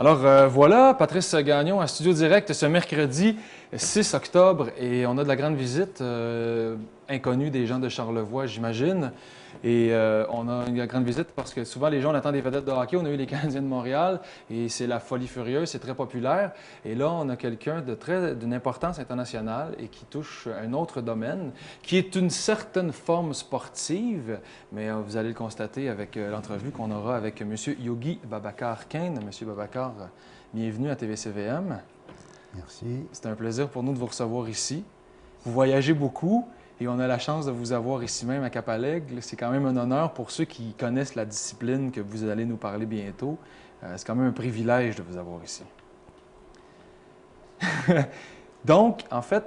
Alors voilà, Patrice Gagnon à Studio Direct ce mercredi 6 octobre et on a de la grande visite, inconnue des gens de Charlevoix, j'imagine. Et on a une grande visite parce que souvent les gens on attend des vedettes de hockey. On a eu les Canadiens de Montréal et c'est la folie furieuse, c'est très populaire. Et là, on a quelqu'un d'une importance internationale et qui touche un autre domaine, qui est une certaine forme sportive, mais vous allez le constater avec l'entrevue qu'on aura avec M. Yogi Babacar Kane. M. Babacar, bienvenue à TVCVM. Merci. C'est un plaisir pour nous de vous recevoir ici. Vous voyagez beaucoup. Et on a la chance de vous avoir ici même à Cap-à-l'Aigle. C'est quand même un honneur pour ceux qui connaissent la discipline que vous allez nous parler bientôt. C'est quand même un privilège de vous avoir ici. Donc, en fait,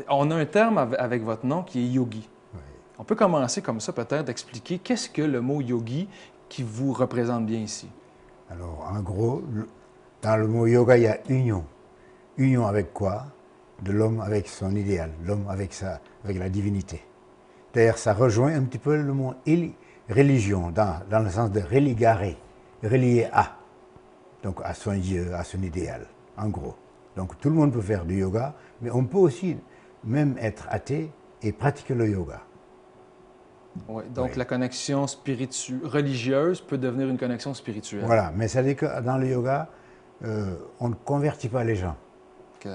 on a un terme avec votre nom qui est yogi. Oui. On peut commencer comme ça peut-être d'expliquer qu'est-ce que le mot yogi qui vous représente bien ici. Alors, en gros, dans le mot yoga, il y a union. Union avec quoi? De l'homme avec son idéal, l'homme avec la divinité. D'ailleurs, ça rejoint un petit peu le mot religion, dans le sens de religare, relier à, donc à son Dieu, à son idéal, en gros. Donc tout le monde peut faire du yoga, mais on peut aussi même être athée et pratiquer le yoga. Ouais, donc Oui. la connexion religieuse peut devenir une connexion spirituelle. Voilà, mais ça dit que dans le yoga, on ne convertit pas les gens. OK.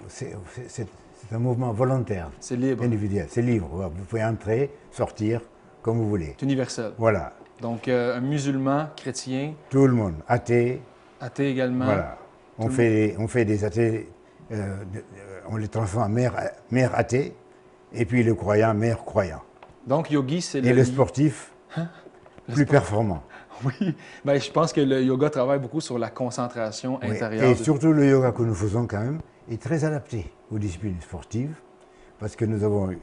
C'est un mouvement volontaire, C'est libre. individuel, c'est libre. Vous pouvez entrer, sortir, comme vous voulez. C'est universel. Voilà, Donc, un musulman, chrétien, tout le monde, athée, athée également. voilà. On fait des athées, on les transforme en mère athée, et puis le croyant, mère croyant. Donc, yogi, c'est Et le sportif, plus performant. Oui, bien, je pense que le yoga travaille beaucoup sur la concentration Oui. intérieure. Et surtout le yoga que nous faisons quand même est très adapté aux disciplines sportives, parce que nous avons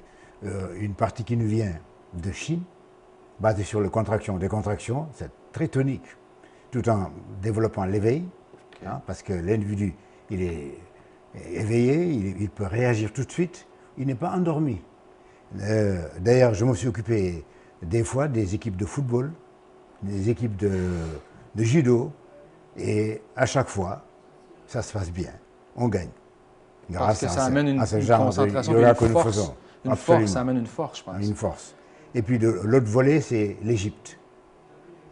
une partie qui nous vient de Chine, basée sur les contractions. Des contractions, c'est très tonique, tout en développant l'éveil, parce que l'individu, il est éveillé, il peut réagir tout de suite, il n'est pas endormi. D'ailleurs, je me suis occupé des fois des équipes de football, des équipes de judo, et à chaque fois, ça se passe bien, on gagne. Parce que ça amène à ce une genre concentration de yoga et que une nous force. faisons. Une Absolument. force, ça amène une force, je pense. Une force. Et puis l'autre volet, c'est l'Égypte.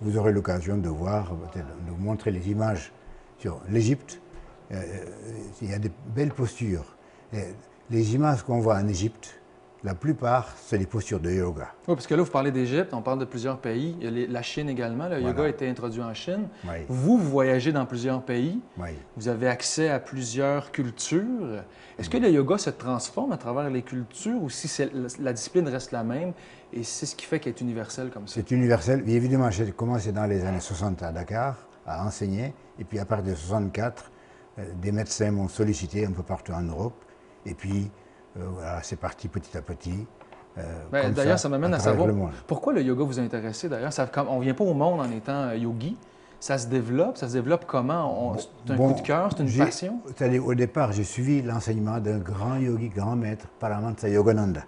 Vous aurez l'occasion de voir, peut-être de vous montrer les images sur l'Égypte. Il y a de belles postures. Et les images qu'on voit en Égypte, la plupart, c'est des postures de yoga. Oui, parce que là, vous parlez d'Égypte, on parle de plusieurs pays. Il y a la Chine également. Le yoga a été introduit en Chine. Oui. Vous voyagez dans plusieurs pays. Oui. Vous avez accès à plusieurs cultures. Est-ce que le yoga se transforme à travers les cultures ou si la discipline reste la même et c'est ce qui fait qu'elle est universelle comme ça? C'est universel. Et évidemment, j'ai commencé dans les années 60 à Dakar à enseigner. Et puis à partir de 64, des médecins m'ont sollicité un peu partout en Europe. Et puis, voilà, c'est parti petit à petit. D'ailleurs, ça m'amène à savoir pourquoi le yoga vous a intéressé. D'ailleurs, on ne vient pas au monde en étant yogi. Ça se développe comment? C'est un coup de cœur, c'est une passion? C'est-à-dire, au départ, j'ai suivi l'enseignement d'un grand yogi, grand maître, Paramahansa Yogananda,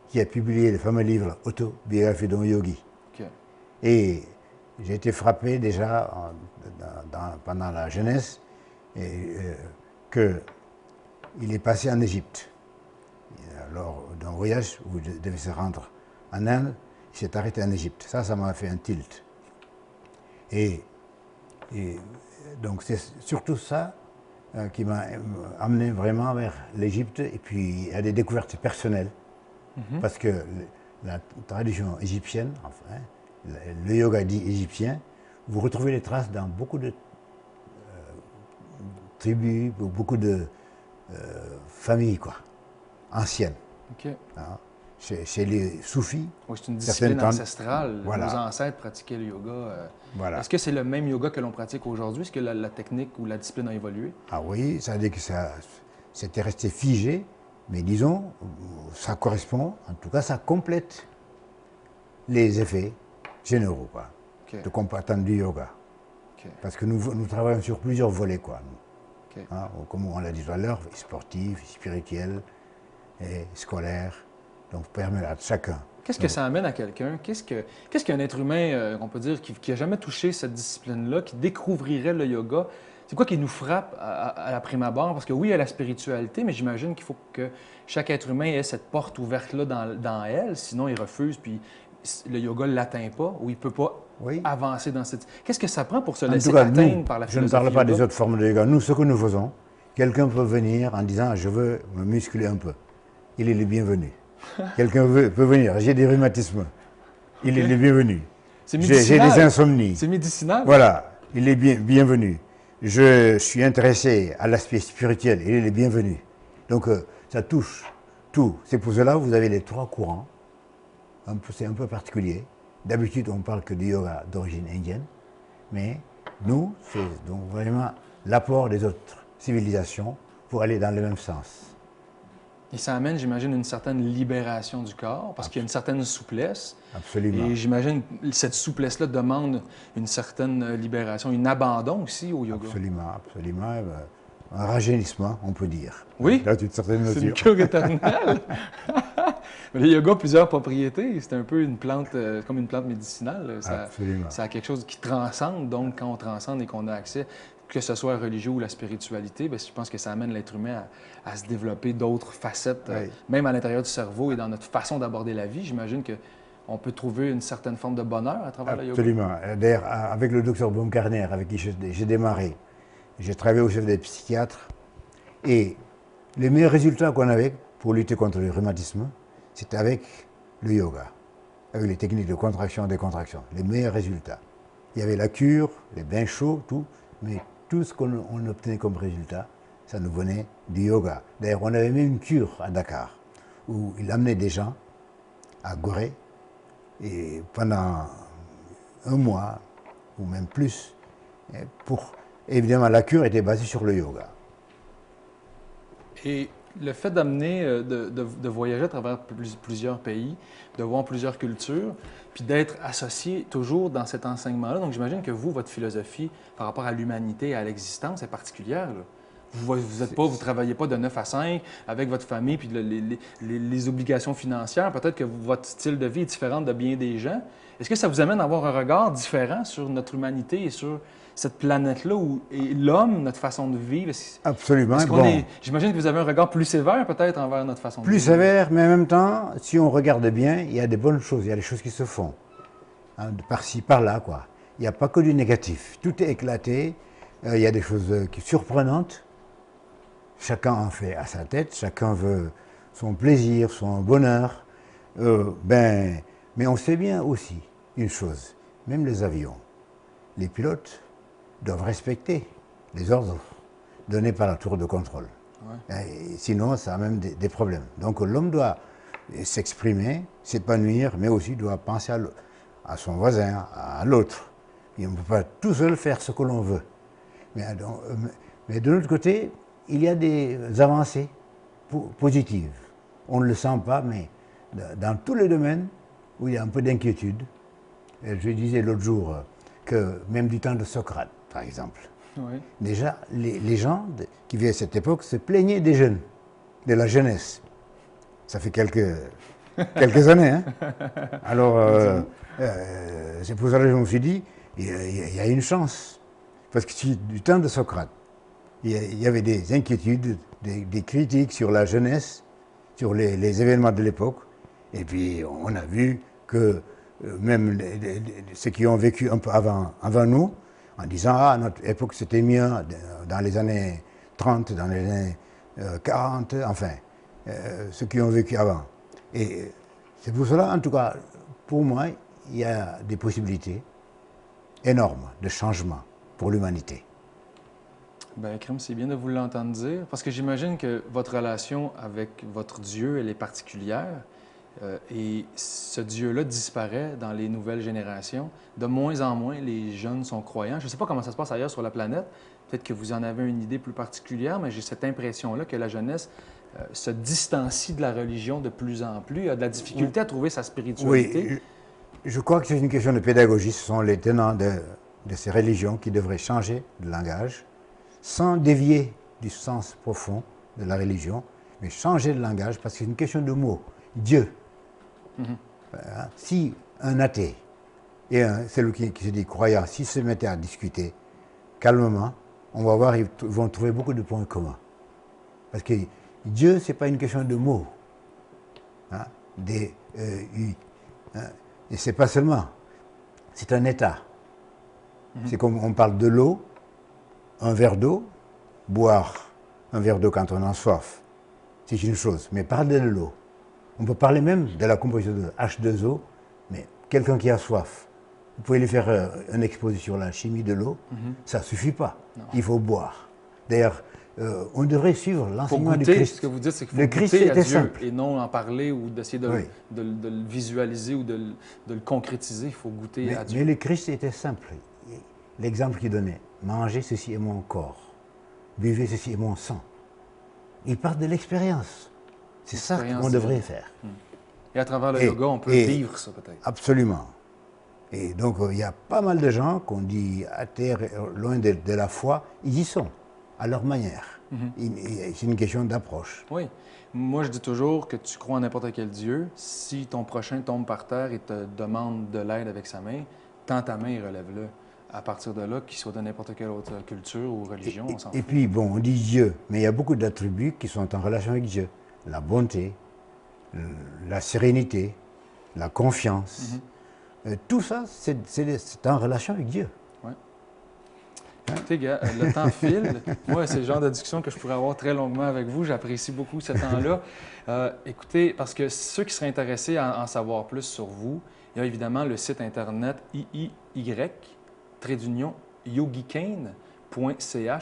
qui a publié le fameux livre Autobiographie d'un yogi. Okay. Et j'ai été frappé déjà pendant la jeunesse qu'il est passé en Égypte. Lors d'un voyage où il devait se rendre en Inde, il s'est arrêté en Égypte. Ça m'a fait un tilt. Et donc c'est surtout ça qui m'a amené vraiment vers l'Égypte. Et puis il y a des découvertes personnelles. Parce que la tradition égyptienne, enfin, le yoga dit égyptien, vous retrouvez les traces dans beaucoup de tribus, beaucoup de familles, quoi, anciennes. Okay. Chez les soufis. Oui, c'est une discipline ancestrale. Voilà. Nos ancêtres pratiquaient le yoga. Voilà. Est-ce que c'est le même yoga que l'on pratique aujourd'hui? Est-ce que la technique ou la discipline a évolué? Ah oui, ça veut dire que c'était resté figé, mais disons, ça correspond, en tout cas, ça complète les effets généraux, quoi, Okay. de combattants du yoga. Okay. Parce que nous travaillons sur plusieurs volets, quoi. Okay. Comme on l'a dit tout à l'heure, sportif, spirituel et scolaire. Donc, permettre à chacun Qu'est-ce que ça amène à quelqu'un? Qu'est-ce qu'un être humain, on peut dire, qui n'a jamais touché cette discipline-là, qui découvrirait le yoga? C'est quoi qui nous frappe à la prime abord? Parce que oui, il y a la spiritualité, mais j'imagine qu'il faut que chaque être humain ait cette porte ouverte-là dans elle, sinon il refuse, puis le yoga ne l'atteint pas, ou il ne peut pas Oui. avancer dans cette... Qu'est-ce que ça prend pour se En laisser tout cas, atteindre nous, par la je ne philosophie parle pas yoga? des autres formes de yoga. Nous, ce que nous faisons, quelqu'un peut venir en disant « je veux me muscler un peu ». Il est le bienvenu. Quelqu'un peut venir, j'ai des rhumatismes. Il est le bienvenu. C'est J'ai médicinal. des insomnies. C'est médicinal. Voilà, il est bienvenu. Je suis intéressé à l'aspect spirituel, il est le bienvenu. Donc ça touche tout. C'est pour cela que vous avez les 3 courants. C'est un peu particulier. D'habitude, on parle que du yoga d'origine indienne. Mais nous, c'est donc vraiment l'apport des autres civilisations pour aller dans le même sens. Et ça amène, j'imagine, une certaine libération du corps, parce qu'il y a une certaine souplesse. Absolument. Et j'imagine que cette souplesse-là demande une certaine libération, un abandon aussi au yoga. Absolument, absolument. Un rajeunissement, on peut dire. Oui, dans une certaine c'est une mesure. cure éternelle. Mais le yoga a plusieurs propriétés. C'est un peu une plante, comme une plante médicinale. Absolument. Ça a quelque chose qui transcende. Donc, quand on transcende et qu'on a accès, que ce soit religieux ou la spiritualité, bien, je pense que ça amène l'être humain à se développer d'autres facettes, Oui. même à l'intérieur du cerveau et dans notre façon d'aborder la vie. J'imagine qu'on peut trouver une certaine forme de bonheur à travers le yoga. Absolument. D'ailleurs, avec le docteur Baumgartner, avec qui j'ai démarré, j'ai travaillé au chef des psychiatres, et les meilleurs résultats qu'on avait pour lutter contre le rhumatisme, c'était avec le yoga, avec les techniques de contraction et décontraction. Les meilleurs résultats. Il y avait la cure, les bains chauds, tout, mais tout ce qu'on obtenait comme résultat, ça nous venait du yoga. D'ailleurs, on avait même une cure à Dakar, où il amenait des gens à Gorée, et pendant un mois, ou même plus, évidemment, la cure était basée sur le yoga. Et le fait d'amener, de voyager à travers plusieurs pays, de voir plusieurs cultures, puis d'être associé toujours dans cet enseignement-là. Donc, j'imagine que vous, votre philosophie par rapport à l'humanité et à l'existence est particulière, là. Vous ne travaillez pas de 9 à 5 avec votre famille puis les obligations financières. Peut-être que votre style de vie est différent de bien des gens. Est-ce que ça vous amène à avoir un regard différent sur notre humanité et sur cette planète-là et l'homme, notre façon de vivre? Absolument. J'imagine que vous avez un regard plus sévère peut-être envers notre façon de vivre. Plus sévère, mais en même temps, si on regarde bien, il y a des bonnes choses, il y a des choses qui se font. Hein, par-ci, par-là, quoi. Il n'y a pas que du négatif. Tout est éclaté. Il y a des choses surprenantes. Chacun en fait à sa tête, chacun veut son plaisir, son bonheur. Mais on sait bien aussi une chose, même les avions, les pilotes doivent respecter les ordres donnés par la tour de contrôle. Ouais. Sinon, ça a même des problèmes. Donc l'homme doit s'exprimer, s'épanouir, mais aussi doit penser à son voisin, à l'autre. On ne peut pas tout seul faire ce que l'on veut. Mais de l'autre côté, il y a des avancées positives. On ne le sent pas, mais dans tous les domaines où il y a un peu d'inquiétude, je disais l'autre jour que même du temps de Socrate, par exemple, oui. Déjà, les gens qui vivaient à cette époque se plaignaient des jeunes, de la jeunesse. Ça fait quelques années. Hein. Alors, c'est pour ça que je me suis dit, il y a une chance. Parce que du temps de Socrate, il y avait des inquiétudes, des critiques sur la jeunesse, sur les événements de l'époque. Et puis, on a vu que même ceux qui ont vécu un peu avant nous, en disant « Ah, notre époque, c'était mieux dans les années 30, dans les années 40, enfin, ceux qui ont vécu avant. » Et c'est pour cela, en tout cas, pour moi, il y a des possibilités énormes de changement pour l'humanité. Bien, Krim, c'est bien de vous l'entendre dire, parce que j'imagine que votre relation avec votre Dieu, elle est particulière. Et ce Dieu-là disparaît dans les nouvelles générations. De moins en moins, les jeunes sont croyants. Je ne sais pas comment ça se passe ailleurs sur la planète. Peut-être que vous en avez une idée plus particulière, mais j'ai cette impression-là que la jeunesse se distancie de la religion de plus en plus, a de la difficulté à trouver sa spiritualité. Oui, je crois que c'est une question de pédagogie. Ce sont les tenants de ces religions qui devraient changer de langage, sans dévier du sens profond de la religion, mais changer de langage parce que c'est une question de mots. Dieu. Si un athée et celui qui se dit croyant, s'ils se mettaient à discuter calmement, on va voir, ils vont trouver beaucoup de points communs. Parce que Dieu, ce n'est pas une question de mots. Hein, et c'est pas seulement, c'est un état. C'est comme on parle de l'eau, un verre d'eau, boire un verre d'eau quand on a soif, c'est une chose. Mais parler de l'eau, on peut parler même de la composition de H2O, mais quelqu'un qui a soif, vous pouvez lui faire une exposition sur la chimie de l'eau, ça ne suffit pas. Non. Il faut boire. D'ailleurs, on devrait suivre l'enseignement du Christ. Ce que vous dites, c'est qu'il faut goûter à Dieu simple. Et non en parler ou d'essayer de le visualiser ou de le concrétiser. Il faut goûter à Dieu. Mais le Christ était simple. L'exemple qu'il donnait, mangez, ceci est mon corps. Buvez, ceci est mon sang. Il part de l'expérience. C'est ça qu'on devrait faire. Et à travers le yoga, on peut vivre ça peut-être. Absolument. Et donc, il y a pas mal de gens qu'on dit à terre, loin de la foi, ils y sont, à leur manière. C'est une question d'approche. Oui. Moi, je dis toujours que tu crois en n'importe quel Dieu. Si ton prochain tombe par terre et te demande de l'aide avec sa main, tends ta main et relève-le. À partir de là, qu'il soit de n'importe quelle autre culture ou religion, on s'en fout. Et puis, bon, on dit Dieu, mais il y a beaucoup d'attributs qui sont en relation avec Dieu. La bonté, la sérénité, la confiance. Tout ça, c'est en relation avec Dieu. Oui. Écoutez, gars, le temps file. Moi, c'est le genre de discussion que je pourrais avoir très longuement avec vous. J'apprécie beaucoup ce temps-là. Écoutez, parce que ceux qui seraient intéressés à en savoir plus sur vous, il y a évidemment le site Internet yogikane.ch.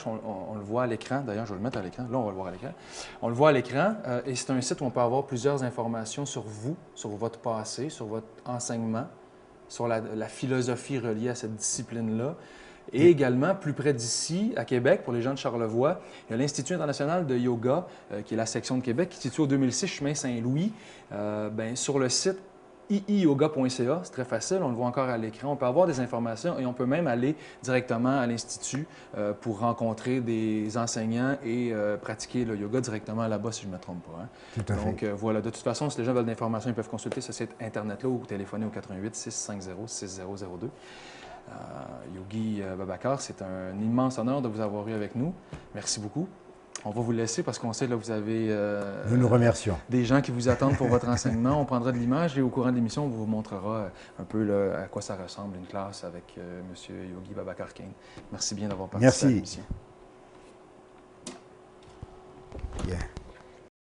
On le voit à l'écran. D'ailleurs, je vais le mettre à l'écran. Là, on va le voir à l'écran. On le voit à l'écran. Et c'est un site où on peut avoir plusieurs informations sur vous, sur votre passé, sur votre enseignement, sur la philosophie reliée à cette discipline-là. Et également, plus près d'ici, à Québec, pour les gens de Charlevoix, il y a l'Institut international de yoga, qui est la section de Québec, qui se situe au 2006 chemin Saint-Louis. Sur le site iiyoga.ca, c'est très facile, on le voit encore à l'écran. On peut avoir des informations et on peut même aller directement à l'Institut pour rencontrer des enseignants et pratiquer le yoga directement là-bas, si je ne me trompe pas. Hein. Tout à fait. Donc voilà, de toute façon, si les gens veulent de l'information, ils peuvent consulter ce site Internet-là ou téléphoner au 88 650 6002. Yogi Babacar, c'est un immense honneur de vous avoir eu avec nous. Merci beaucoup. On va vous laisser parce qu'on sait que vous avez nous nous remercions. Des gens qui vous attendent pour votre enseignement. On prendra de l'image et au courant de l'émission, on vous montrera un peu à quoi ça ressemble une classe avec M. Yogi Babacar Kane. Merci bien d'avoir participé à l'émission.